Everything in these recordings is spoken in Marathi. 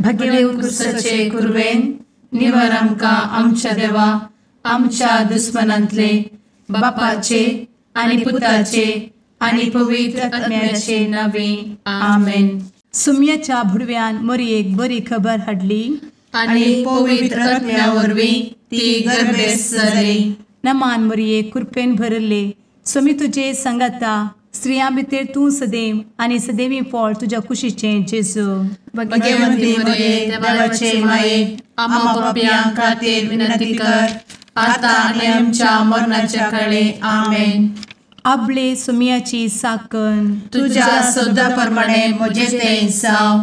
भगे उत्कृष्टाचे कुर्वेन निवार आमकां आमच्या देवा आमच्या दुस्मनांतले बापाचे आनी पुताचे आनी पवित्र आत्म्याचे नावे आमेन. सुम्याच्या भुडव्यान मरयेक बरी खबर हाडली आनी पवित्र आत्म्या वरवीं ती गर्भेस जाली. नमान मरयेक कृपेन भरले सुमी तुजे संगता स्त्रियां भितर तूं सदैव आनी सदैवी फळ तुज्या कुशीचें जेजू. भगवंती मरिये देवाचे माये आम्हा पाप्यां खातीर विनंती कर आता आनी आमच्या मरणाच्या काळी आमेन. आपले सुमयाची साकन तुझ्या सोदा प्रमाणे म्हजे तें जाव.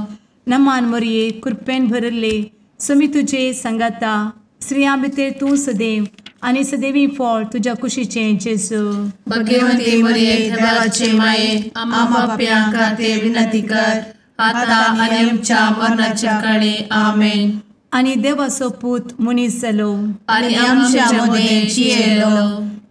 नमान मरये कृपेन भरले सुमी तुजे संगता स्त्रियां भितर तूं सदैव आनी सदैवी फळ तुज्या कुशीचें जेजू. भगवंती मरिये देवाचे माये आम्हा पाप्यां खातीर विनंती कर आता आनी आमच्या मरणाच्या काळी आमेन. आनी देवाचो पूत मनीस जालो आनी आमच्या मदीं जियेलो.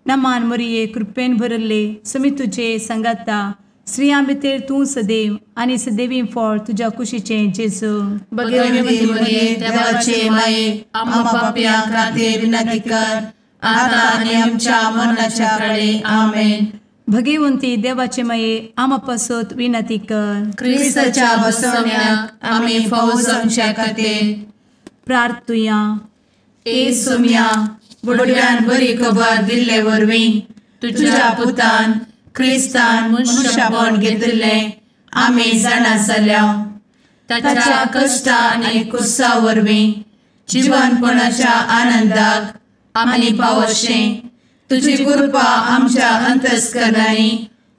नमान मरये कृपेन भरले सुमी तुजे संगता स्त्रियां भितर तूं सदैव आनी सदैवी फळ तुज्या कुशीचें जेजू. भगवंती मरिये देवाचे माये आम्हा पाप्यां खातीर विनंती कर आता आनी आमच्या मरणाच्या काळी आमेन. भगवंती देवाचे माये आमा पासत विनंती कर. क्रिस्ताच्या बसवण्याक आमी फावो जावच्या खातीर प्रार्थुया. ए सुम्या बुडव्यान बरी खबर दिल्ले वरवीं तुज्या पुतान क्रिस्तान मनशापण घेतिल्लें आमी जाणा जाल्या. ताच्या कश्टा आनी कुसा वरवीं जिवनपणाच्या आनंदाक आमी पावशें तुजी कृपा आमच्या अंतस्करणांनी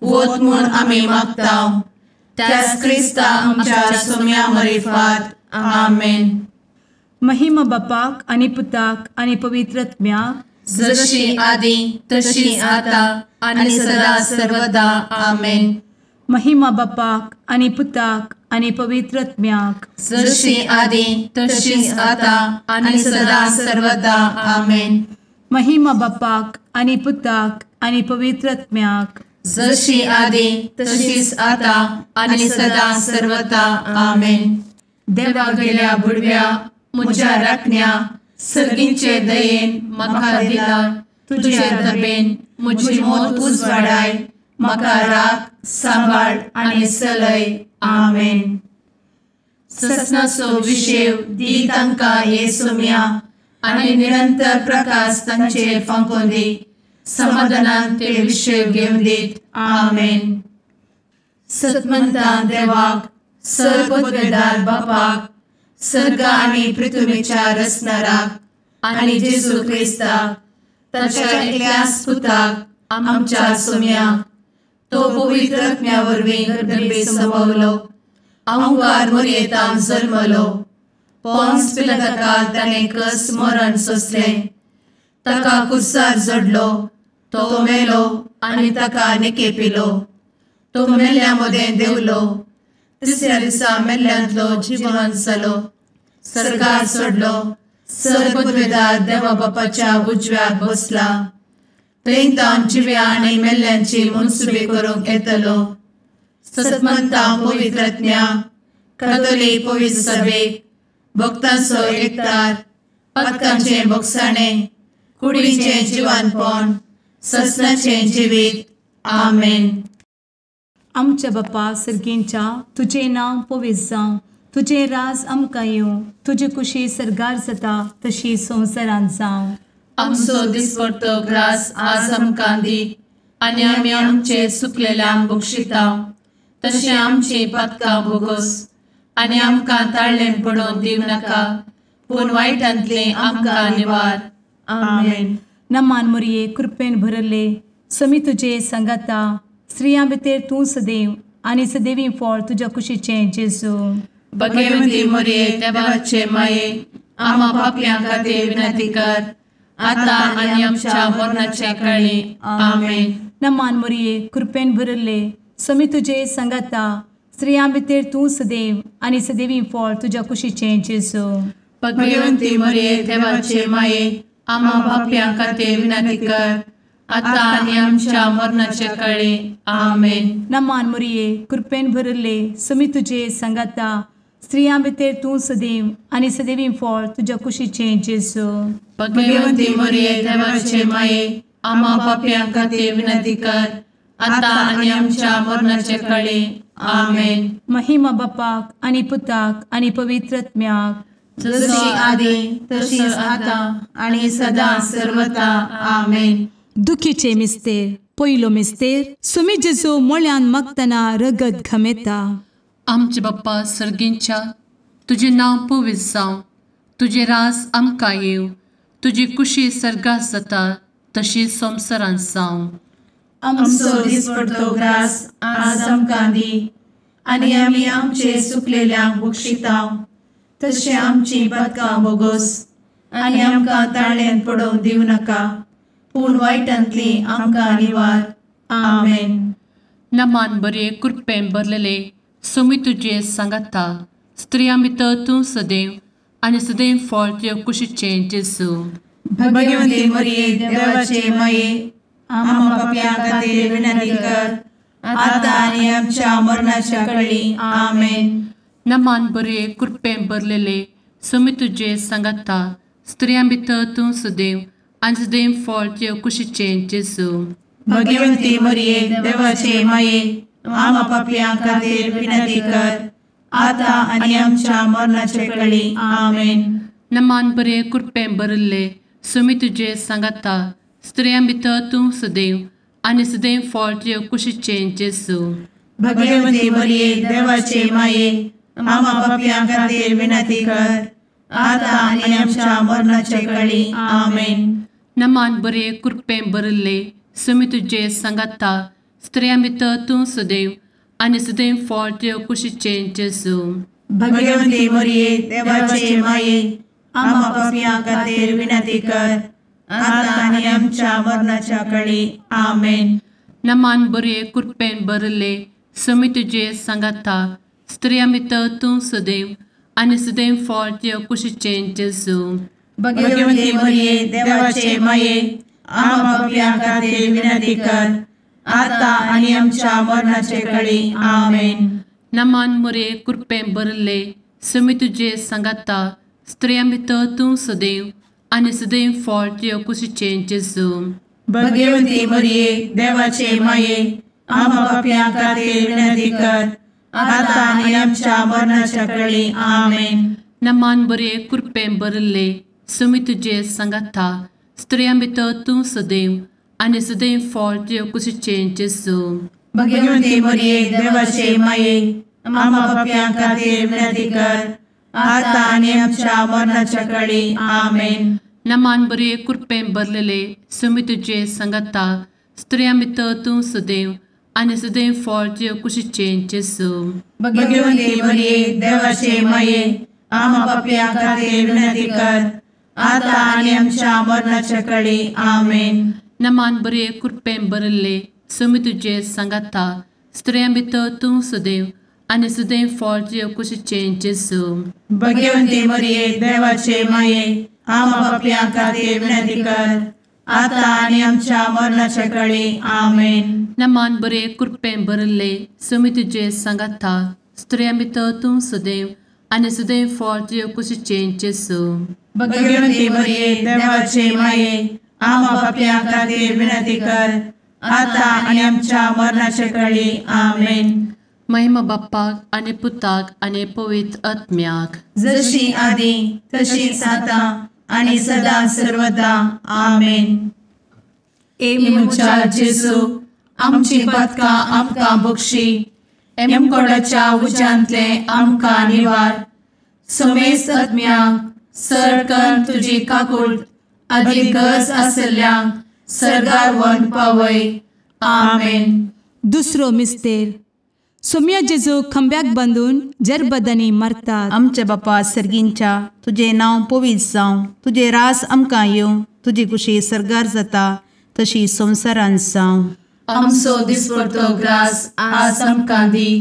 वत म्हूण आमी मागतांव. त्याच क्रिस्ता आमच्या सुम्या मरिफात आमेन. महिमा बापाक आनी पुताक आनी पवित्र आत्म्याक जशी आदी तशी आता आनी सदा सर्वदा आमेन. महिमा बापाक आनी पुताक आनी पवित्र आत्म्याक जशी आदी तशीच आता आनी सदा सर्वदा आमेन. महिमा बापाक आनी पुताक आनी पवित्र आत्म्याक जशी आदी तशीच आता आनी सदा सर्वदा आमेन. देवा गेल्या बुडव्या म्हज्या राखण्या सर्गींचे दयेन म्हाका दिला तुजे दबेन म्हजी मोत उजवाडाय म्हाका राख सांबाळ आनी चलय आमेन. ससनाचो विशेव दी तांकां ये सुम्या आनी निरंतर प्रकाश तांचेर फांकून दी. समाधानान ते विशेव घेवन दीत आमेन. सतमंता देवाक सर्वपदवेदार बापाक सर्ग आनी पृथ्वीच्या रचणाराक आनी जेजू क्रिस्ताक ताच्या एकल्याच पुताक आमच्या सुम्याक तो पवित्र आत्म्या वरवीं गर्भे संभवलो. अंगार मरयेंत जल्मलो. पोन्स पिलाताका ताणें कस मरण सोंसलें. ताका कुर्सार जडलो. तो मेलो आनी ताका निकेपिलो. तो मेल्ल्या मदें देंवलो. तिसऱ्या दिसा मेल्ल्यांतलो जिवंत जालो. सर्गार चडलो. सर्वपदवेदार देवा बापाच्या उजव्याक बसला. थंय जिव्या आनी मेल्ल्यांची मनसुबे करूंक येतलो. सतमंता पवित्र आत्म्या कातोलीक पवित्र सभेक भक्तांचो एकठार पातकांचें भोगसाणें कुडीचें जिवनपण ससनाचें जिवीत आमेन. आमच्या बापा सर्गींच्या तुजें नांव पवित्र जावं. तुजें राज आमकां येवं. तुजी कुशी सर्गार जाता तशी संवसारांत जावं. आमचो दिसपडटो ग्रास आज आमकां दी आनी आमी आमचे चुकलेल्यांक बक्षितांव. तशें आमची पातकां भोगोस आनी आमकां ताळ्ळें पडोवन दिवं नाका पूण वायटांतले आमकां निवार आमेन. नमान मरये कृपेन भरले समी तुजे संगता स्त्रियां भितर तूं सदैव आनी सदैवी फळ तुज्या कुशीचें जेजू. भगवंती मरिये देवाचे माये आम्हा पाप्यां खातीर विनंती कर आता आनी आमच्या मरणाच्या काळी आमेन. नमान मरये कृपेन भरले समी तुजे संगता स्त्रियां भितर तूं सदैव आनी सदैवी फळ तुज्या कुशीचें जेजू. भगवंती मरिये देवाचे माये आम्हा पाप्यां खातीर विनंती कर आता आनी आमच्या मरणाच्या काळी आमेन. नमान मरये कृपेन भरले समी तुजे संगता स्त्रियां भितर तूं सदैव आनी सदैवी फळ तुज्या कुशीचें जेजू. भगवंती मरिये देवाचे माये, आम्हा पाप्यां खातीर विनंती कर, आता आनी आमच्या मरणाचे काळी. आमेन. महिमा बापाक आनी पुताक आनी पवित्र आत्म्याक, जशी आदी तशीच आता आणि सदा सर्वदा. आमेन. दुखीचे मिस्तेर. पयलो मिस्तेर. सुमी जेजू मळ्यान मागतना रगत घामेता. आमचे बाप्पा सर्गींच्या, तुझे नाव पवित्र जावं, तुझे राज आमकां येव, तुजी कुशी सर्गात जाता तशी संवसारांत जावं. आमचो दिसपडटो ग्रास आज आमकां दी, आनी आमी आमचे सुकलेल्यांक बक्षितांव, तशें आमची पातकां बोगोस आनी आमकां ताळ्यान पडोवंक दिवं नाका, पूण वायटांतली आमकां निवार. आमेन. नमान बरे कृपेन भरलेले सुमी तुजे सांगाता, स्त्रियां भितर तूं सदैव आनी सदैव फळ तुज्या कुशीचें जेजू. भगवंती मरिये देवाचे माये, आम्हा पाप्यां खातीर विनंती कर, आता आनी आमच्या मरणाच्या काळी. आमेन. नमान बरे कृपेन भरलेले सुमी तुजे सांगाता, स्त्रियां भितर तूं सदैव आनी सदैव फळ तुज्या कुशीचें जेजू. भगवंती मरिये देवाचे माये, आम्हा पाप्यां खातीर विनंती कर, आता आनी आमच्या मरणाचे काळी. आमेन. नमान बरे कृपेन भरले सुमी तुजे सांगाता, स्त्रियां भितर तूं सदैव आनी सदैव फळ तुज्या कुशीचें जेजू. भगवंती मरिये देवाचे माये, आम्हा पाप्यां खातीर विनंती कर, आता आनी आमच्या मरणाचे काळी. आमेन. नमान बरे कृपेन भरले सुमी तुजे सांगाता, स्त्रियां भितर तूं सदैव आनी सदैव फळ तुज्या कुशीचें जेजू. भगवंती मरिये देवाचे माये, आम्हा पाप्यां खातीर विनंती कर, आता आनी आमच्या मरणाच्या काळी. आमेन. नमान बरे कृपेन भरले सुमी तुजे सांगाता, स्त्रियां भितर तूं सदैव आनी सदैव फळ तुज्या कुशीचें जेजू. भगवंती मरिये देवाचे माये, आम्हा पाप्यां खातीर विनंती कर, आता आनी आमच्या मरणाचे काळी. आमेन. नमान बरे कृपेन भरले सुमी तुजे सांगाता, स्त्रियां भितर तूं सदैव आनी सदैव फळ तुज्या कुशीचें जेजू. भगवंती मरिये देवाचे माये, आम्हा पाप्यां खातीर विनंती कर, आता आनी आमच्या मरणाच्या काळी. आमेन. नमान बरे कृपेन भरले सुमी तुजे सांगाता, स्त्रियां भितर तूं सदैव आनी सदैव फळ तुज्या कुशीचें जेजू. भगवंती मरिये देवाचे माये, आम्हा पाप्यां खातीर विनंती कर, आता आनी आमच्या मरणाच्या काळी. आमेन. नमान बरे कृपेन भरलेले सुमी तुजे सांगाता, स्त्रियां भितर तूं सदैव आनी सदैव फळ तुज्या कुशीचें जेजू. भगवंती मरिये देवाचे माये, आम्हा पाप्यां खातीर विनंती कर, आता आनी आमच्या मरणाच्या काळी. आमेन. नमान बरे कृपेन भरले सुमी तुजे सांगाता, स्त्रियां भितर तूं सदैव आनी सदैव फळ तुज्या कुशीचें जेजू. भगवंती मरिये देवाचे माये, आम्हा पाप्यां खातीर विनंती कर, आता आनी आमच्या मरणाच्या काळी. आमेन. नमान बरे कृपेन भरले सुमी तुजे सांगाता, स्त्रियां भितर तूं सदैव आनी सदैव फळ तुज्या कुशीचें जेजू. भगवंती मरिये देवाचे माये, आम्हा पाप्यां खातीर विनंती कर, आता आनी आमच्या मरणाच्या काळी. आमेन. महिमा बाप्पाक आनी पुताक आनी पवित्र आत्म्याक, जशी आदी तशीच आता आणि सदा सर्वदा. आमेन. एमच्या जेजू, आमची पातकां आमकां बक्षी, एमकोडाच्या उज्यांतले आमकां निवार. समेस्त आत्म्यांक सरकन तुजी काकूट, आदी गरज आसल्ल्यांक सर्गार व्हरून पावय. आमेन. दुसरो मिस्तेर. सोम्या जेजू खंब्याक बांदून जरबदानी मारतात. आमचे बापा सर्गींच्या, तुझे नाव पवित्र जावं, तुझे रास आमकां येवं, तुजी कुशी सर्गार जाता तशी संवसारांत जावं. आमचो दिसपडटो ग्रास आज आमकां दी,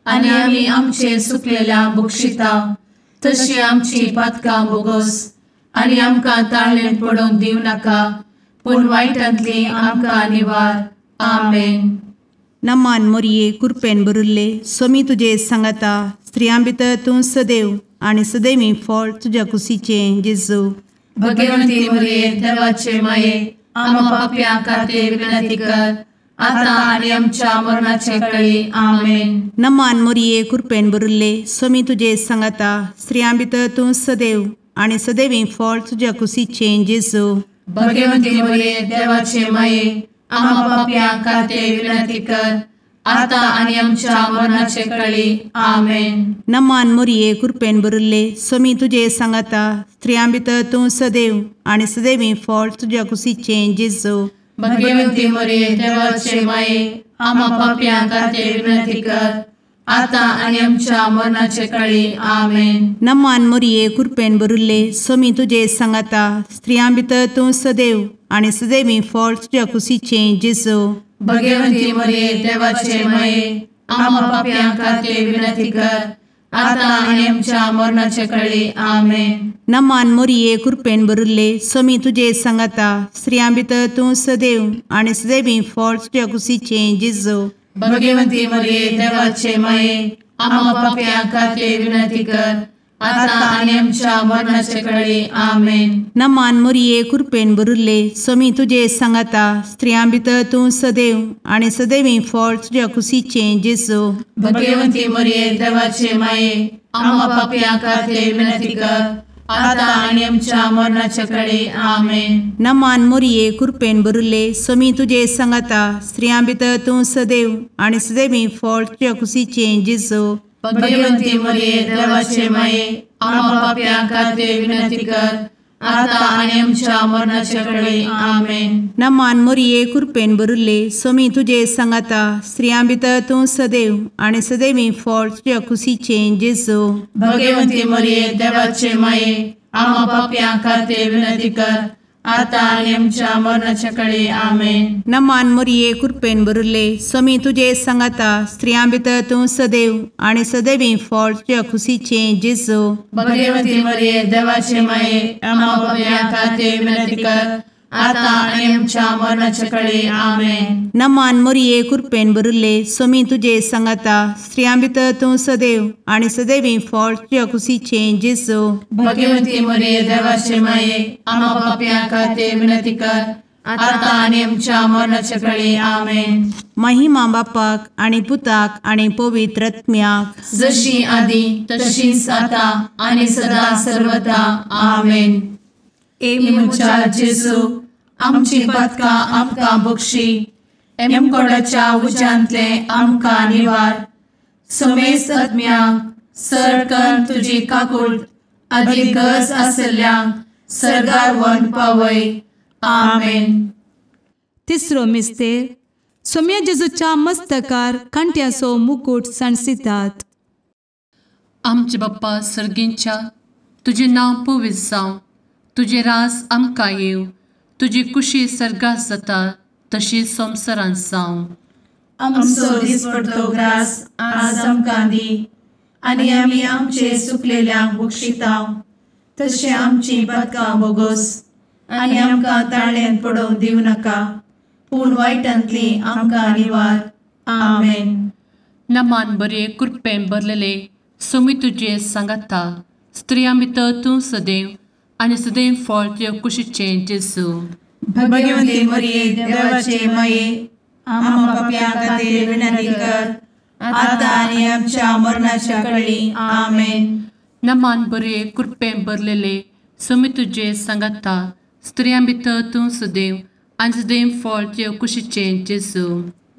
आनी आमी आमचे सुकलेल्यांक बक्षितांव, तशी आमची पातकां बोगोस आनी आमकां ताळ्यान पडोवंक दिवं नाका, पूण वायटांतली आमकां निवार. आमेन. नमान मोरये कृपेन बरुल्ले सोमी तुझे सांगता स्त्रियां भितर तूं सदैव आणि सदैवी फळ तुझ्या कुशीचे जेजू. भगवंती मरिये देवाचे माये आम्हा पाप्यां खातीर विनंती कर आता आणि आमच्या मरणाचे काळी आमेन. नमान मोरये कृपेन बरुल्ले सोमी तुझे सांगता स्त्रियां भितर तूं सदैव आणि सदैवी फळ तुझ्या कुशीचे जेजू. भगवंती मरिये देवाचे माये आम्हा पाप्यां खातीर विनंती कर आता आणि आमच्या मरणाचे काळी आमेन. नमान मोरये कृपेन बरुल्ले सोमी तुझे सांगता स्त्रियां भितर तूं सदैव आणि सदैवी फळ तुझ्या कुशीचे जेजू. भगवंती मरिये देवाचे माये आम्हा पाप्यां खातीर विनंती कर आता आणि आमच्या मरणाचे काळी आमेन. नमान मोरये कृपेन बरुल्ले सोमी तुझे सांगता स्त्रियां भितर तूं सदैव आणि सदैवी फळ तुझ्या कुशीचे जेजू. भगवंती मरिये देवाचे माये आम्हा पाप्यां खातीर विनंती कर आता आणि आमच्या मरणाचे काळी आमेन. नमान मोरये कृपेन बरुल्ले सोमी तुझे सांगता स्त्रियां भितर तूं सदैव आणि सदैवी फळ तुझ्या कुशीचे जेजू. भगवंती मरिये देवाचे माये आम्हा पाप्यां खातीर विनंती कर आता आणि आमच्या मरणाचे काळी आमेन. नमान मोरये कृपेन बरुल्ले सोमी तुझे सांगता स्त्रियां भितर तूं सदैव आणि सदैवी फळ तुझ्या कुशीचे जेजू. भगवंती मरिये देवाचे माये आम्हा पाप्यां खातीर विनंती कर आता आणि आमच्या मरणाचे काळी आमेन. नमान मोरये कृपेन बरुल्ले सोमी तुझे सांगता स्त्रियां भितर तूं सदैव आणि सदैवी फळ तुझ्या कुशीचे जेजू. भगवंती मरिये देवाचे माये आम्हा पाप्यां खातीर विनंती कर आता आणि आमच्या मरणाचे काळी आमेन. नमान मोरये कृपेन बरुल्ले सोमी तुझे सांगता स्त्रियां भितर तूं सदैव आणि सदैवी फळ तुझ्या कुशीचे जेजू. भगवंती मरिये देवाचे माये आम्हा पाप्यां खातीर विनंती कर आता आणि आमच्या मरणाच्या काळी आमेन. नमान मोरये कृपेन बरुल्ले सोमी तुझे सांगता स्त्रियां भितर तूं सदैव आणि सदैवी फळ तुझ्या कुशीचे जेजू. भगवंती मरिये देवाचे माये आम्हा पाप्यां खातीर विनंती कर आता आणि आमच्या मरणाच्या काळी आमेन. नमान मोरये कृपेन बरुल्ले सोमी तुझे सांगता स्त्रियां भितर तूं सदैव आणि सदैवी फळ तुझ्या कुशीचे जेजू. भगवंती मरिये देवाचे माये आम्हा पाप्यां खातीर विनंती कर आता आणि आमच्या मरणाच्या काळी आमेन. महिमा बापाक आणि पुताक आणि पवित्र आत्म्याक जशी आधी तशीच आता आणि सदा सर्वदा आमेन. मुचा जेजू आमची पदका आमकां बक्षी एमकोडाच्या उज्यांतले आमकां निवार. समेस्त आत्म्यांक सडकन तुजी काकूट अधिक गरज आसल्ल्यांक सर्गार व्हरून पावय. आमेन. तिसरो मिस्तेर सोम्या जेजूच्या मस्तकार कांट्याचो मुकुट सणसितात. आमचे बाप्पा सर्गींच्या तुझे नांव पवित्र जावं, तुझे रास आमकां येव, तुजी कुशी सर्गास जाता तशी संवसारांत जावं. आमचो दिसपडटो ग्रास आज आमकां दी आनी आमी आमचे सुकलेल्यांक बक्षिताव. तशें आमची पदकां बोगोस आनी आमकां ताळ्यान पडोवंक दिवं नाका, पूण वायटांतली आमकां निवार. आमेन. नमान बरे कृपेन भरलेले सोमी तुजे सांगता स्त्रियां भितर तूं सदैव आनी सदैव फळ तुज्या कुशीचे जेजू. भगवंती मरिये देवाचे माये आम्हा पाप्यां खातीर विनंती कर आता आनी आमच्या मरणाच्या काळी आमेन. नमान बरे कृपेन भरलेले सोमी तुजे सांगता स्त्रियां भितर तूं सदैव आनी सदैव फळ तुज्या कुशीचे जेजू.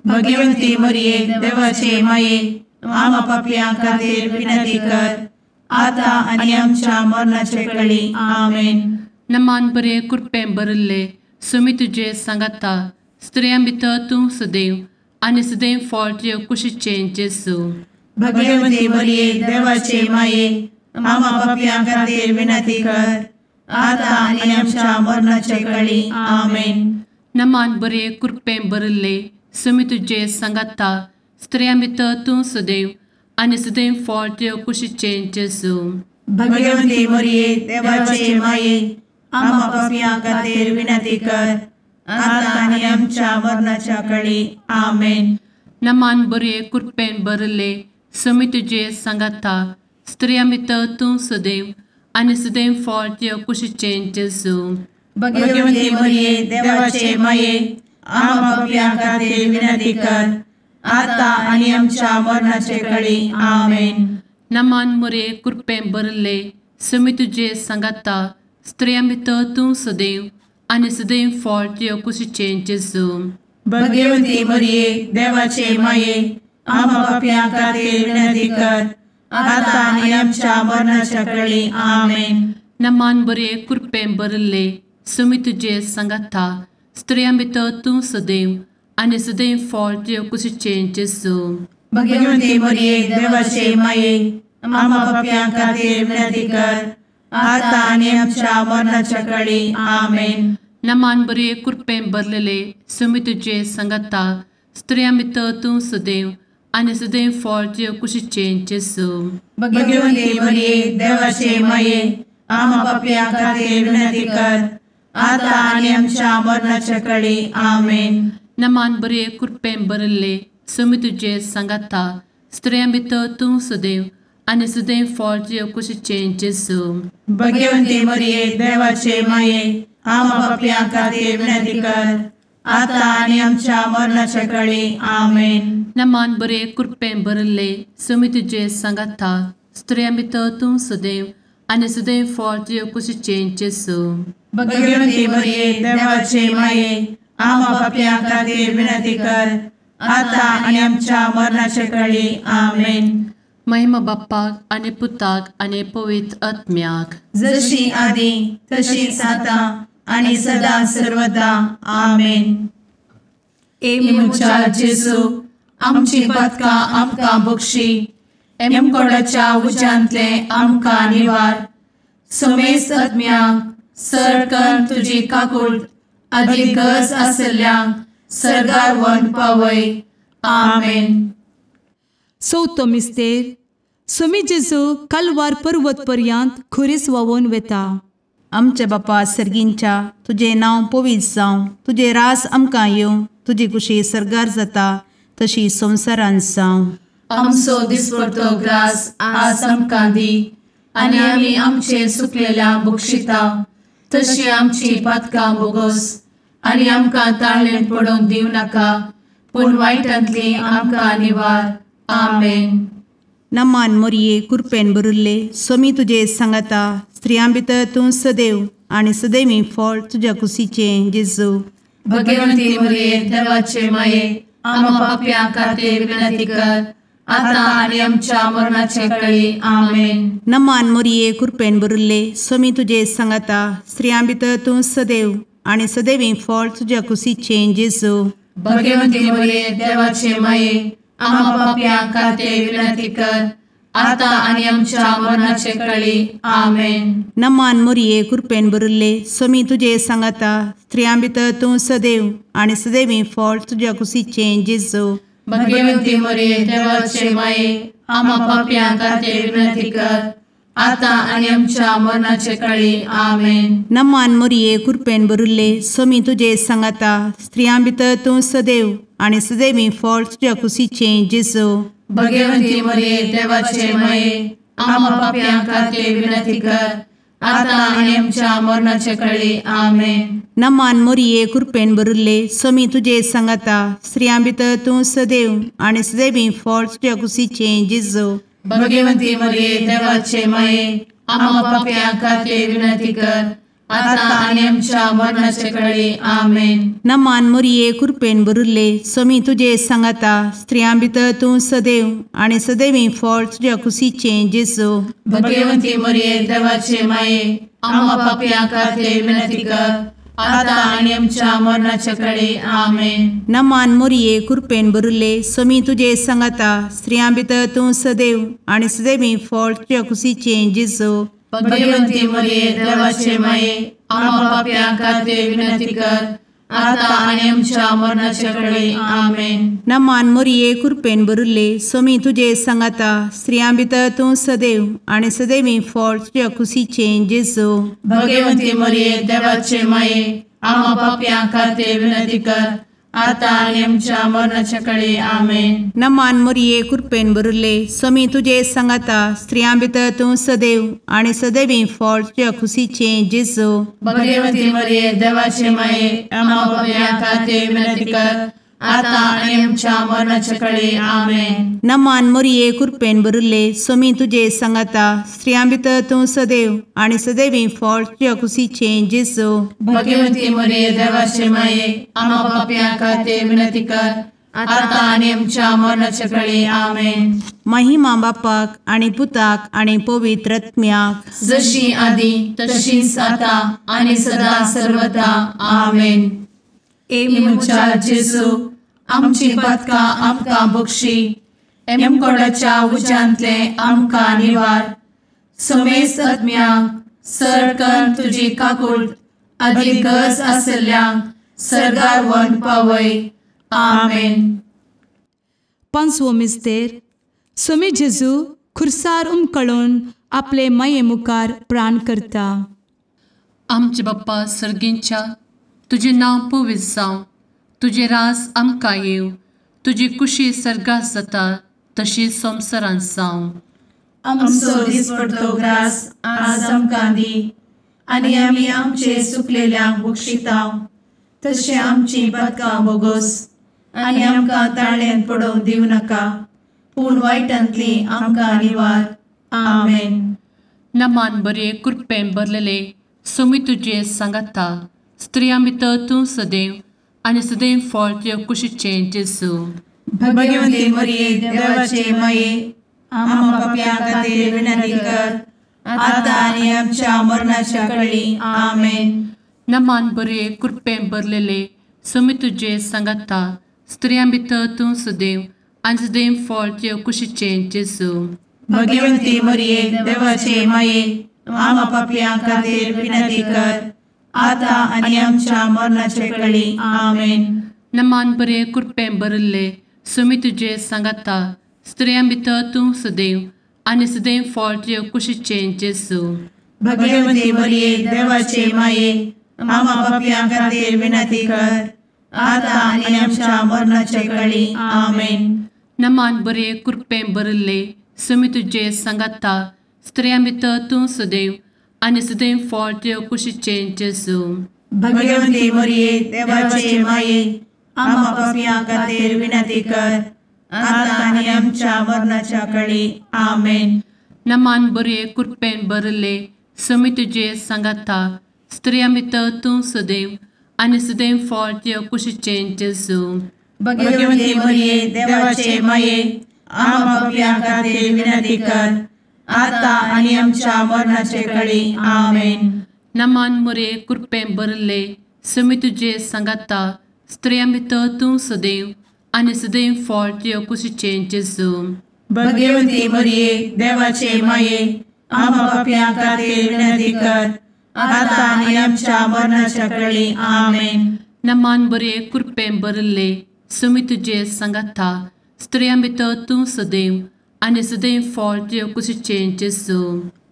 भगवंती मरिये देवाचे माये आम्हा पाप्यां खातीर विनंती कर आता आनी आमच्या मरणाचे काळी आमेन. नमान बरे कृपेन भरले सोमी तुजे सांगता स्त्रियां भितर तूं सदैव आनी सदैव फळ तुज्या कुशीचे जेजू. भगवंती मरिये देवाचे माये आम्हा पाप्यां खातीर विनंती कर आता आनी आमच्या मरणाचे काळी आमेन. नमान बरे कृपेन भरले सोमी तुजे सांगता स्त्रियां भितर तूं सदैव आनी सदैव फळ तुज्या कुशीचे जेजू. भगवंती मरिये देवाचे माये आम्हा पाप्यां खातीर विनंती कर आता आनी आमच्या मरणाच्या काळी आमेन. नमान बरे कृपेन भरले समी तुझे सांगाता स्त्रिया भितर तूं सदैव आनी सदैव फळ तुझ्या कुशीचें जेजू. भगवंती मरिये देवाचे माये आम्हा पापियां खातीर विनंती कर आता आणि आमच्या मरणाचे काळी आमेन. नमान मरे कृपेन भरले समी तुझे सांगाता स्त्रिया भितर तूं सदैव आनी सदैव फळ तुझ्या कुशीचें जेजू. भगवंती मरिये देवाचे माये आम्हा पापियां खातीर विनंती कर आता आणि आमच्या मरणाच्या काळी आमेन. नमान बरे कृपेन भरले समी तुझे सांगाता स्त्रिया भितर तूं सदैव आनी सदैव फळ तुझ्या कुशीचें जेजू. भगवंती मरिये देवाचे माये आम्हा पापियां खातीर विनंती कर आता आणि आमच्या मरणाच्या काळी आमेन. नमान बरे कृपेन भरलेले समी तुझे सांगाता स्त्रिया भितर तूं सदैव आनी सदैव फळ तुझ्या कुशीचें जेजू. भगवंती मरिये देवाचे माये आम्हा पापियां खातीर विनंती कर आता आणि आमच्या मरणाच्या काळी आमेन. नमान बरे कृपेन भरले समी तुझे सांगाता स्त्रिया भितर तूं सदैव आनी सदैव फळ तुझ्या कुशीचें जेजू. भगवंती मरिये देवाचे माये आम्हा पापियां खातीर विनंती कर आता आणि आमच्या मरणाच्या काळी आमेन. नमान बरे कृपेन भरले समी तुझे सांगाता स्त्रिया भितर तूं सदैव आनी सदैव फळ तुझ्या कुशीचें जेजू. भगवंती मरिये देवाचे माये आम्हा पापियां खातीर विनंती कर आता आणि आमच्या मरणाच्या काळी आमेन. महिमा बाप्पाक आनी पुताक आनी पवित्र आत्म्याक जशी आदी तशीच आता आणि सदा सर्वदा आमेन. मुचा जेजू आमची पदकां आमकां बक्षी एमकोडाच्या उज्यांतले आमकां निवार. समेस्त आत्म्यांक सडकन तुजी काकूट अधिक गरज आसल्ल्यांक सरगार व्हरून पावय. आमेन. चवथो मिस्तेर समी जेजू कलवार पर्वत पर्यंत खुरीस वावून वेता. आमचे बापा सर्गींच्या तुझे नांव पवित्र जावं, तुझे रास आमकां येवं, तुजी कुशी सरगार जाता तशी संवसारांत जावं. आमचो दिसपडटो ग्रास आज आमकां दी आनी आमी आमचे सुकलेल्यांक बक्षिता तशी आमची पातकां बोगोस आनी आमकां ताळ्ळेन पडोवंक दिवं नाका पूण वायटांतली आमकां निवार. आमेन. नमान मरिये कृपेन भरले समी तुझे सांगाता स्त्रियां भितर तूं सदैव आनी सदैवी फळ तुझ्या कुशीचें जेजू. भगवंती मरिये देवाचे माये आम्हा पापियां खातीर विनंती कर आता आणि आमच्या मरणाचे काळी आमेन. नमान मरिये कृपेन भरले समी तुझे सांगाता स्त्रियां भितर तूं सदैव आनी सदैवी फळ तुझ्या कुशीचें जेजू. भगवंती मरिये देवाचे माये आम्हा पापियां खातीर विनंती कर आता आणि आमच्या मरणाचे काळी आमेन. नमान मरिये कृपेन भरले समी तुझे सांगाता स्त्रियां भितर तूं सदैव आनी सदैवी फळ तुझ्या कुशीचें जेजू. भगवंती मरिये देवाचे माये आम्हा पापियां खातीर विनंती कर आता आणि आमच्या मरणाचे काळी आमेन. नमान मरिये कृपेन भरले समी तुझे सांगाता स्त्रियां भितर तूं सदैव आनी सदैवी फळ तुझ्या कुशीचें जेजू. भगवंती मरिये देवाचे माये आम्हा पापियां खातीर विनंती कर आता आणि आमच्या मरणाचे काळी आमेन. नमान मरिये कृपेन भरले समी तुझे सांगाता स्त्रियां भितर तूं सदैव आनी सदैवी फळ तुझ्या कुशीचें जेजू. भगवंती मरिये देवाचे माये आम्हा पापियां खातीर विनंती कर आता आणि आमच्या मरणाचे काळी आमेन. नमान मरिये कृपेन भरले समी तुझे सांगाता स्त्रियां भितर तूं सदैव आनी सदैवी फळ तुझ्या कुशीचें जेजू. भगवंती मरिये देवाचे माये आम्हा पापियां खातीर विनंती कर आता आणि आमच्या मरणाचे काळी आमेन. नमान मरिये कृपेन भरले समी तुझे सांगाता स्त्रियां भितर तूं सदैव आनी सदैवी फळ तुझ्या कुशीचें जेजू. भगवंती मरिये देवाचे माये आम्हा पापियां खातीर विनंती कर आता आणि आमच्या मरणाचे काळी आमेन. नमान मरिये कृपेन भरले समी तुझे सांगाता स्त्रियां भितर तूं सदैव आनी सदैवी फळ तुझ्या कुशीचें जेजू. भगवंती मरिये देवाचे माये आम्हा पापियां खातीर विनंती कर आता आणि आमच्या मरणाच्या काळी आमेन. नमान मोरये कृपेन बरुले स्वामी तुझे सांगाता स्त्रियां भितर तूं सदैव आणि सदैवी फळ तुझ्या खुशीचे जेजू. भगवती मरिये देवाचे माये आम्हा पाप्यां खातीर विनंती कर, आता आणि आमच्या मरणाच्या काळी आमेन. नमान मोरये कृपेन बरुले स्वामी तुझे सांगाता स्त्रियां भितर तूं सदैव आणि सदैवी फळ तुझ्या खुशीचे जेजू. भगवती मरिये देवाचे माये आम्हा पाप्यां खातीर विनंती कर, आता आणि आमच्या मरणाच्या काळी आमेन. महिमा बापाक आणि पुताक आणि पवित्र आत्म्याक, जशी आधी तशीच आता आणि सदा सर्वदा आमेन. इमुच्या जेजू आमची पदका आमकां बक्षी, एमकोडाच्या उज्यांतले आमकां निवार. समेस्त आत्म्यांक सरकन तुजी काकूट अधिक गरज आसल्ल्यांक सरगार वन पावय. आमेन. पांचवो मिस्तेर. स्वामी जेजू खुर्सार उमकळून आपले माये मुखार प्राण करता. आमचे बाप्पा सर्गींच्या तुझे नांव पवित्र जावं, तुझे राज आमकां येव, तुजी कुशी सर्गास जाता तशी संवसारांत जावं. आमचो दिसपडटो ग्रास आज आमकां दी, आनी आमी आमचे सुकलेल्यांक बक्षितांव. तशें आमची पदकां बोगोस आनी आमकां ताळ्यान पडोवंक दिवं नाका, पूण वायटांतली आमकां निवार. आमेन. नमान बरे कृपेन भरलेले स्वामी तुझे सांगाता स्त्रियां भितर तूं सदैव आणि सदैव फळ तुझ्या कुशीचे जेजू. भगवती मरिये देवाचे माये आम्हा पाप्यां खातीर विनंती कर, आता आनी आमच्या मरणाच्या काळी आमेन. नमान बरे कृपेन भरलेले स्वामी तुझे सांगाता स्त्रियां भितर तूं सदैव आणि सदैव फळ तुझ्या कुशीचे जेजू. भगवती मरिये देवाचे माये आम्हा पाप्यां खातीर विनंती कर, आता आनी आमच्या मरणाच्या काळी आमेन. नमान बरे कृपेन भरले स्वामी तुझे सांगाता स्त्रियां भितर तूं सदैव आणि सदैव फळ तुझ्या कुशीचे जेजू. भगवती मरिये देवाचे माये आम्हा पाप्यां खातीर विनंती कर, आता आनी आमच्या मरणाच्या काळी आमेन. नमान बरे कृपेन भरले स्वामी तुझे सांगाता स्त्रियां भितर तूं सदैव आणि सदैव फळ तुझ्या कुशीचे जेजू. भगवती मरिये देवाचे माये आम्हा पाप्यां खातीर विनंती कर, आता आनी आमच्या मरणाच्या काळी आमेन. नमान बरे कृपेन भरले स्वामी तुझे सांगाता स्त्रियां भितर तूं सदैव आणि सदैव फळ तुझ्या कुशीचे जेजू. भगवती मरिये देवाचे माये आम्हा पाप्यां खातीर विनंती कर, आता आनी आमच्या मरणाच्या काळी आमेन. नमान बरे कृपेन भरले स्वामी तुझे सांगाता स्त्रियां भितर तूं सदैव आणि सदैव फळ तुझ्या कुशीचे जेजू. भगवती मरिये देवाचे माये आम्हा पाप्यां खातीर विनंती कर, आता आनी आमच्या मरणाच्या काळी आमेन. नमान बरे कृपेन भरले स्वामी तुझे सांगाता स्त्रियां भितर तूं सदैव आणि सदैव फळ तुझ्या कुशीचे जेजू.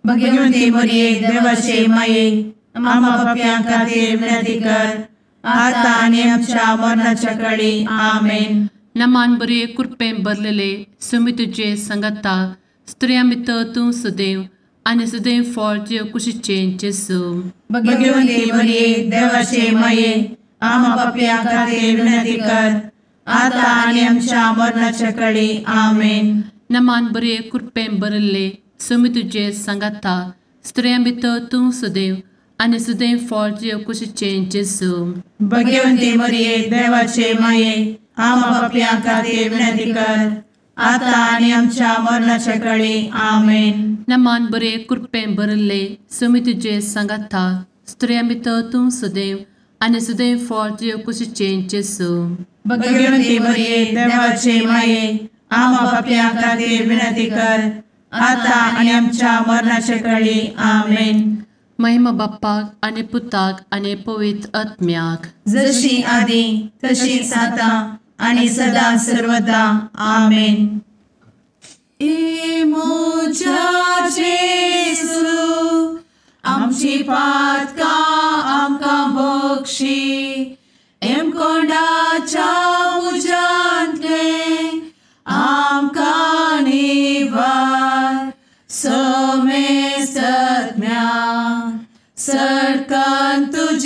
भगवती मरिये देवाचे माये आम्हा पाप्यां खातीर विनंती कर, आता आनी आमच्या मरणाच्या काळी आमेन. नमान बरे कृपेन भरलेले स्वामी तुझे सांगाता स्त्रियां भितर तूं सदैव आणि सदैव फळ तुझ्या कुशीचे जेजू. भगवती मरिये देवाचे माये आम्हा पाप्यां खातीर विनंती कर, आता आनी आमच्या मरणाच्या काळी आमेन. नमान बरे कृपेन भरले स्वामी तुझे सांगाता स्त्रियां भितर तूं सदैव आणि सदैव फळ तुझ्या कुशीचे जेजू. भगवती मरिये देवाचे माये आम्हा पाप्यां खातीर विनंती कर, आता आनी आमच्या मरणाच्या काळी आमेन. नमान बरे कृपेन भरले स्वामी तुझे सांगाता स्त्रियां भितर तूं सदैव आणि सदैव फळ तुझ्या कुशीचे जेजू. भगवती मरिये देवाचे माये आम्हा पाप्यां खातीर विनंती कर, आता आनी आमच्या मरणाच्या काळी आमेन. महिमा बाप्पाक आणि पुताक आणि पवित्र आत्म्याक, जशी आधी तशीच आता आणि सदा सर्वदा आमेन. इमुच्या जेजू आमची पातकां आमकां बक्षी, एमकोंडाच्या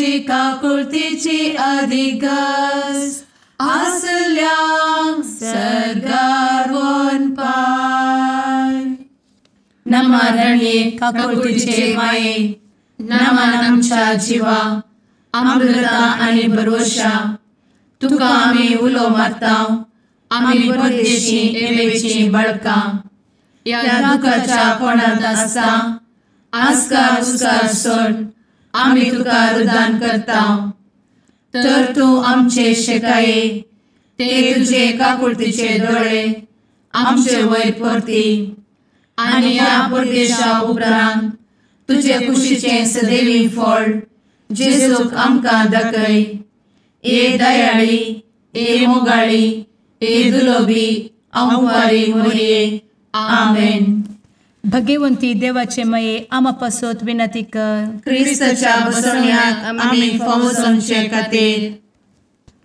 तुझी काकुळतीची अधिगस आसल्यांक सरगार वन पाय. नमारणे काकुळतीचे माये, नमान आमच्या जिवा, अमृता आनी भरवशा, तुका आमी उलो मारताव, आमी परदेशी येवेची बळकां. या दुखाच्या कोणात आसता, आस्कार उस्कार सोड, आमी तुका रुदान करताव. तर तूं आमचे शेकाये, ते तुझे काकुळतीचे दोळे आमचे वयर परती. आनी या परदेशा उपरांत तुझे कुशीचे सदैवी फळ जेजूक आमकां दाखय. ए दयाळी, ए मोगाळी, ए दुलोबी, अंवारी मोरये. आमेन. भगवंती देवाचे मये आमा पासत विनंती कर. क्रिस्ताच्या बसवण्याक आमी फावोसमचे खातीर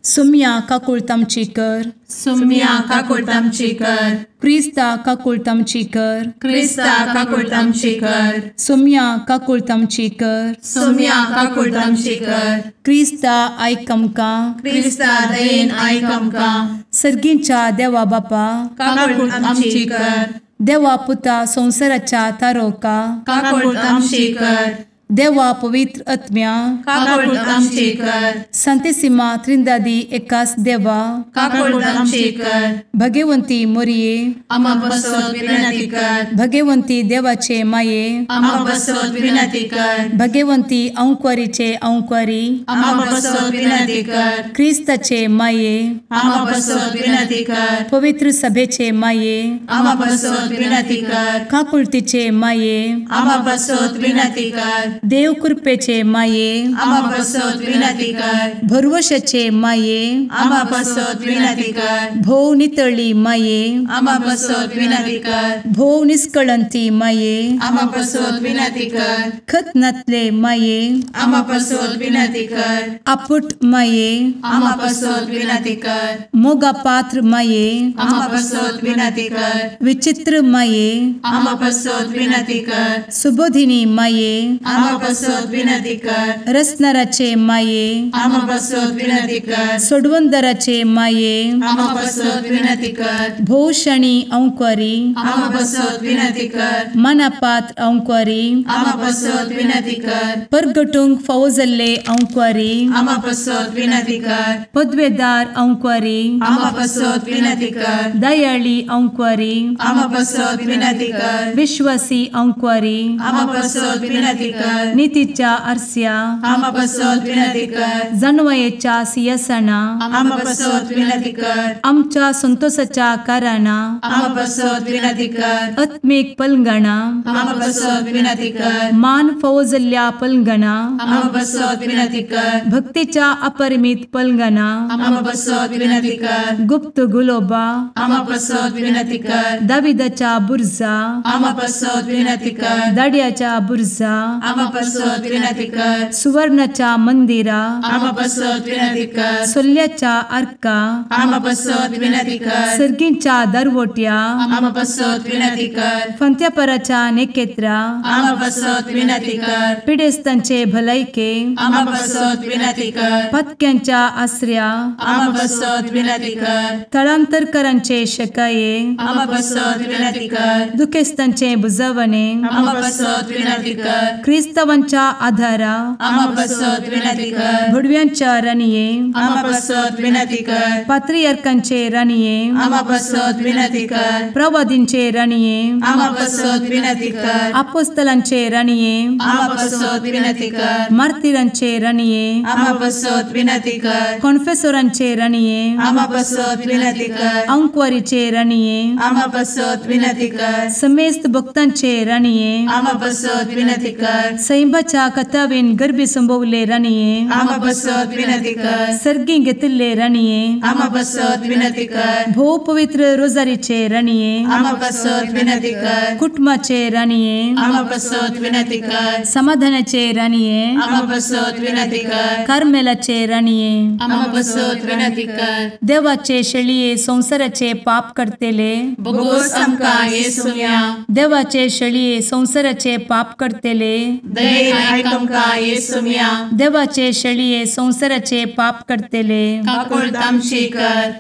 सुम्या काकुळतामची कर. सुम्या काकुळतामची कर. क्रिस्ता काकुळतामची कर. क्रिस्ता काकुळतामची कर. सुम्या काकुळतामची कर. सुम्या काकुळतामची कर. क्रिस्ता आयक आमकां. क्रिस्ता दयेन आयक आमकां. सर्गींच्या देवा बापा, काकुळतामची कर. देवा पुता संसाराच्या तारोका, काकुळतामची कर. देवा पवित्र आत्म्या, काकुळतामची कर. सांतेसिमा त्रिंदादी एकाच देवा, काकुळतामची कर. भगवंती मोरये, आमा बसवत विनंती कर. भगवंती देवाचे माये, आमा बसवत विनंती कर. भगवंती अंकुरीचे अंकुरी, आमा बसवत विनंती कर. ख्रिस्ताचे माये, आमा बसवत विनंती कर. पवित्र सभेचे माये, आमा बसवत विनंती कर. काकुळतीचे माये, आमा बसवत विनंती कर. देव कृपेचे माये, आमा बसवत विनंती कर. भरवशाचे माये, आमा बसवत विनंती कर. भोव नितळी माये, आमा बसवत विनंती कर. भोव निष्कळंती माये, आमा बसवत विनंती कर. खतनातले माये, आमा बसवत विनंती कर. आपुट माये, आमा बसवत विनंती कर. मोगा पात्र माये, आमा बसवत विनंती कर. विचित्र माये, आमा बसवत विनंती कर. सुबोधिनी माये, आमा बसवत विनंती कर. रसनाराचे माये, आमा बसवत विनंती कर. सोडवंदराचे माये, आमा बसवत विनंती कर. भोवशणी अंकुरी, आमा बसवत विनंती कर. मनापात्र अंकुरी, आमा बसवत विनंती कर. परगटूंक फौजल्ले अंकुरी, आमा बसवत विनंती कर. पदवेदार अंकुरी, आमा बसवत विनंती कर. दयाळी अंकुरी, आमा बसवत विनंती कर. विश्वासी अंकुरी, आमा बसवत विनंती कर. नीतीच्या आरस्या, आमा बसवत विनंती कर. जाणवयेच्या सिंहासना, आमा बसवत विनंती कर. आमच्या संतोषाच्या कारणा, आमा बसवत विनंती कर. आत्मिक पलंगणा, आमा बसवत विनंती कर. मान फौजल्ल्या पलंगणा, आमा बसवत विनंती कर. भक्तीच्या अपरिमित पलंगणा, आमा बसवत विनंती कर. गुप्त गुलोबा, आमा बसवत विनंती कर. दाविदाच्या बुरजा, आमा बसवत विनंती कर. दाड्याच्या बुरजा, आमा बसवत विनंती कर. सुवर्णाच्या मंदिरा, आमा बसवत विनंती कर. सोल्याच्या अर्का, आमा बसवत विनंती कर. सर्गींच्या दरवोट्या, आमा बसवत विनंती कर. फंत्यापराच्या नेकेत्रा, आमा बसवत विनंती कर. पिडेस्तांचे भलायके, आमा बसवत विनंती कर. पथक्यांच्या आसऱ्या, आमा बसवत विनंती कर. तळांतरकरांचे शकाये, आमा बसवत विनंती कर. दुखेस्तांचे बुजावणे, आमा बसवत विनंती कर. ख्रिस्तवांच्या आधारा, आमा बसवत विनंती कर. भडव्यांच्या राणीये, आमा बसवत विनंती कर. पात्रियार्कांचे राणीये, आमा बसवत विनंती कर. प्रवादींचे राणीये, आमा बसवत विनंती कर. अपोस्तलांचे राणीये, आमा बसवत विनंती कर. मार्तिरांचे राणीये, आमा बसवत विनंती कर. कॉन्फेसोरांचे राणीये, आमा बसवत विनंती कर. अंकुरीचे राणीये, आमा बसवत विनंती कर. समेस्त भक्तांचे राणीये, आमा बसवत विनंती कर. सैंबाच्या कथावेन गर्भी संभवले राणीये, आमा बसवत विनंती कर. सर्गी घेतले राणीये, आमा बसवत विनंती कर. भोव पवित्र रोजारीचे राणीये, आमा बसवत विनंती कर. कुटुंबाचे राणीये, आमा बसवत विनंती कर. समाधानाचे राणीये, आमा बसवत विनंती कर. कार्मेलाचे राणीये, आमा बसवत विनंती कर. देवाचे शेळिये संसाराचे पाप करतेले, बगोस आमकां येसुया. देवाचे शेळिये संसाराचे पाप करतेले, दये आयक आमकां येसू मिया देवाचे शेळये संवसाराचे पाप करतेले काकूळ आमची कर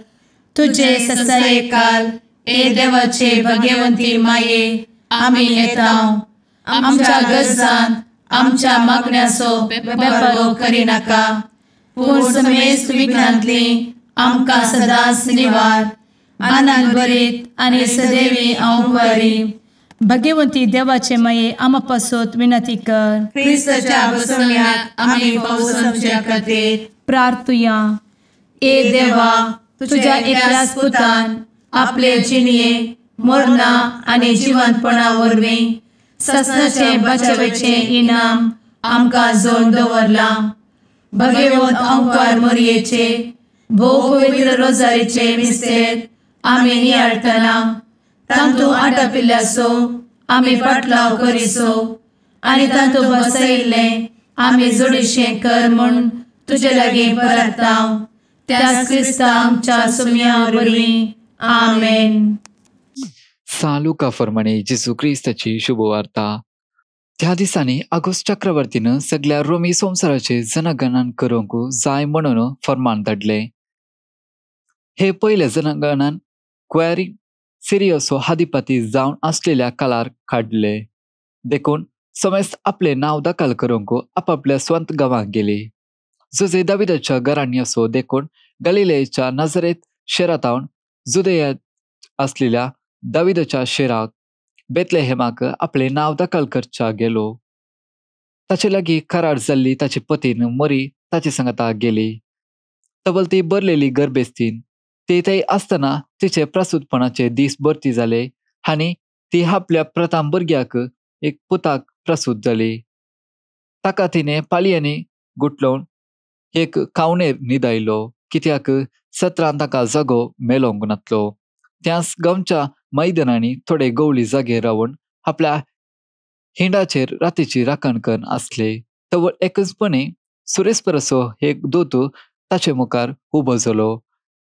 तुझे ससाये काल ए देवाचे भगवंती माये आमी येताव आमच्या गरजांत आमच्या मागण्याचो बेपारो करी नाका पूण समेस्त विघ्नांतली आमकां सदांच निवार आनंद बरीत आनी सदैवी औंकवारी भगवंती देवाचे माये आमा पासत विनंती कर क्रिस्ताच्या बसवण्यात आमी पावस आमच्या खातीर प्रार्थुया ए देवा तुझ्या एकल्याच पुतान आपले जिणये मरणा आनी जिवंतपणा वरवीं ससनाचे बचावेचे इनाम आमकां जोड दवरला भगवंत औंकार मोरयेचे भोव पवित्र रोजारीचे मिस्तेर आमी नियाळटना तांतू आटापिल्ल्यासो आमी पाटलाव करिसो आनी तांतू बसयिल्ले आमी जोडिशें कर म्हूण तुजे लागीं परतांव त्याच क्रिस्ता आमच्या सुम्या वरवीं आमेन. लुका फर्माणे जेजू क्रिस्ताची शुभवार्ता. त्या दिसांनी ऑगस्ट चक्रवर्तीनं सगळ्या रोमी संवसाराचे जनगणन करूंक जाय म्हणून फर्मान धाडले. हे पयले जनगणन क्वेरी सिरियसो अधिपती जावन असलेल्या काळार काडले. देखून समेस्त आपले नाव दाखल करूंक आपापल्या स्वंत गांवांक गेली. जुजे दाविदाच्या घरांनी असो देखून गलिलेच्या नाझरेत शहरातावन जुदेयात असलेल्या दाविदाच्या शहराक बेतलेहेमाक आपले नाव दाखल करच्या गेलो. ताचे लागीं करार जाल्ली ताची पतीन मरी ताचे सांगता गेली. तबल ती बरलेली गर्भेस्तीन ती थंय आसतना तिचे प्रसूतपणाचे दीस भरती जाले आनी ती आपल्या प्रथम भुरग्याक एक पुताक प्रसूत जाली. ताका तिने पाळयांनी गुटलोवन एक कावणेर न्हिदयलो कित्याक सत्रान ताका जागो मेलोंक नातलो. त्याच गांवच्या मैदानांनी थोडे गवळी जागे रावन आपल्या हिंडाचेर रातीची राखण करून आसले. तवळ एकचपणे सुरेस्परसो एक दूत ताचे मुखार उबो जालो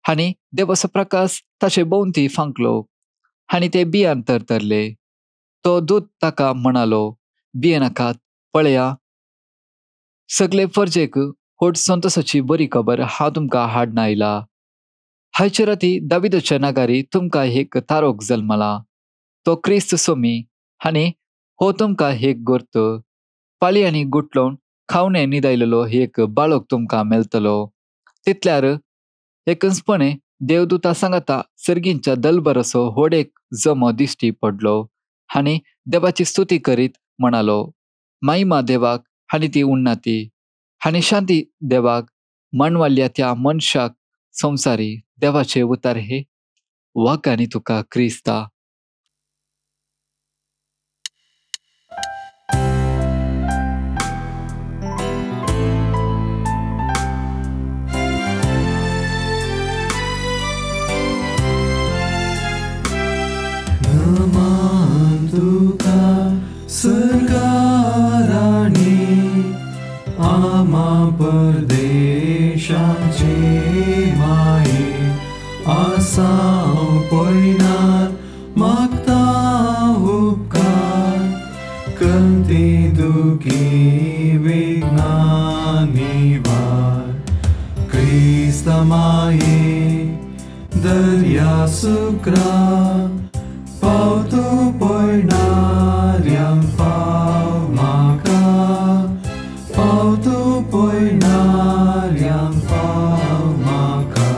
आनी देवाचो प्रकाश ताचे भोंवती फांकलो आनी ते भियान तरतरले. तो दूत ताका म्हणालो, भिये नाकात, पळया सगळे फर्जेक होट संतोषाची बरी खबर हांव तुमकां हाडून आयला. हायचे राती दाविदाच्या नगारी तुमकां एक तारोक जल्मला. तो क्रिस्त सोमी आनी हो तुमकां एक गोर्त. पाळयांनी गुटलोवन खावणे न्हिदयलेलो एक बाळक तुमकां मेळटलो. तितल्यार एकचपणे देवदूता सांगता सर्गींच्या दलबरसो व्हडेक जमो दिश्टी पडलो आनी देवाची स्तुती करीत म्हणालो, महिमा देवाक आनी ती उन्नती आनी शांती देवाक मनवाल्ल्या त्या मनशाक संवसारी देवाचे उतार हे वाक आनी तुका क्रिस्ता. परदेशाचे माये आसां पयनार मागता उपकार कंती दुखी विघ्नांनी वार. क्रिस्ता माये दर्या सुक्रा पावतू पयनार्यांक पाव म्हाका पावतू पयनार्यांक पाव म्हाका.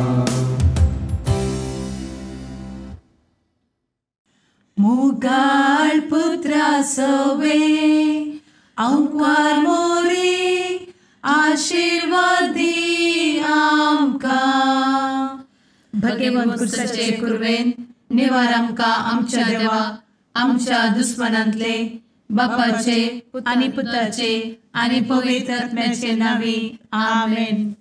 मुगाळ पुत्रा सवे औंकार मोरी आशीर्वाद दी आमकां. भगवंत क्रिस्ताचे कुरवेन निवार आमकां आमच्या देवा आमच्या दुस्मनांतले बापाचे आनी पुताचे आनी पवित्र आत्म्याचे नावी आमेन.